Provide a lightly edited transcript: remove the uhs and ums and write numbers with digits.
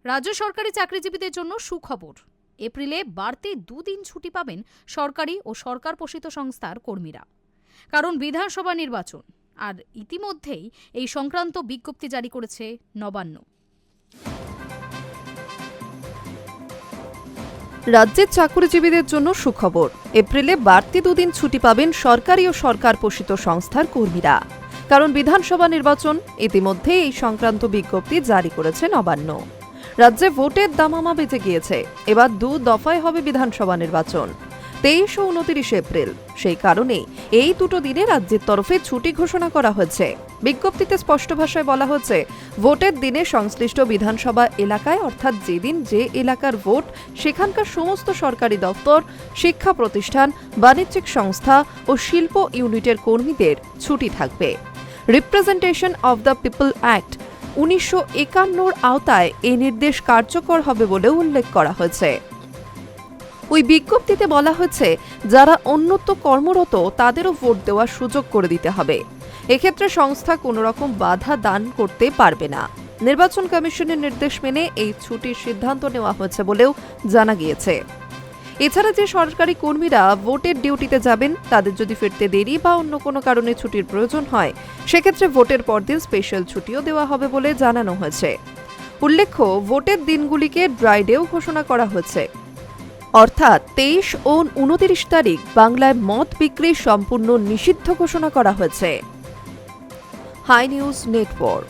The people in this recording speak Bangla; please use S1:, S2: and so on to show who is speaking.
S1: রাজ্য সরকারি চাকরিজীবীদের জন্য সুখবর। এপ্রিলে বাড়তি 2 দিন ছুটি পাবেন সরকারি ও সরকার পোষিত সংস্থার কর্মীরা। কারণ বিধানসভা নির্বাচন। আর ইতিমধ্যেই এই সংক্রান্ত বিজ্ঞপ্তি জারি করেছে নবান্ন।
S2: রাজ্যের চাকরিজীবীদের জন্য সুখবর। এপ্রিলে বাড়তি 2 দিন ছুটি পাবেন সরকারি ও সরকার পোষিত সংস্থার কর্মীরা। কারণ বিধানসভা নির্বাচন। ইতিমধ্যে এই সংক্রান্ত বিজ্ঞপ্তি জারি করেছে নবান্ন। রাজ্যে ভোটের দামামা বেজে গিয়েছে। এবার 2 দফায় হবে বিধানসভা নির্বাচন, 23 ও 29 এপ্রিল। সেই কারণে এই দুটো দিনে রাজ্যের তরফে ছুটি ঘোষণা করা হয়েছে। বিজ্ঞপ্তিতে স্পষ্ট ভাষায় বলা হচ্ছে, ভোটের দিনে সংশ্লিষ্ট বিধানসভা এলাকায়, অর্থাৎ যেদিন যে এলাকার ভোট, সেখানকার সমস্ত সরকারি দপ্তর, শিক্ষা প্রতিষ্ঠান, বাণিজ্যিক সংস্থা ও শিল্প ইউনিটের কর্মীদের ছুটি থাকবে। Representation of the people act 1951 আওতায় এই নির্দেশ কার্যকর হবে বলেও উল্লেখ করা হয়েছে। ওই বিজ্ঞপ্তিতে বলা হয়েছে, যারা অন্যত্র কর্মরত তাদেরও ভোট দেওয়ার সুযোগ করে দিতে হবে। এক্ষেত্রে সংস্থা কোনো রকম বাধা দান করতে পারবে না। নির্বাচন কমিশনের নির্দেশ মেনে এই ছুটির সিদ্ধান্ত নেওয়া হয়েছে বলেও জানা গিয়েছে। এছাড়া যে সরকারি কর্মীরা ভোটের ডিউটিতে যাবেন, তাদের যদি ফিরতে দেরি বা অন্য কোনো কারণে ছুটির প্রয়োজন হয়, সেক্ষেত্রে ভোটের পরদিন স্পেশাল ছুটিও দেওয়া হবে বলে জানানো হয়েছে। উল্লেখ্য, ভোটের দিনগুলিকে ড্রাই ডেও ঘোষণা করা হয়েছে। অর্থাৎ 23 ও 29 তারিখ বাংলায় মদ বিক্রি সম্পূর্ণ নিষিদ্ধ ঘোষণা করা হয়েছে। High News network.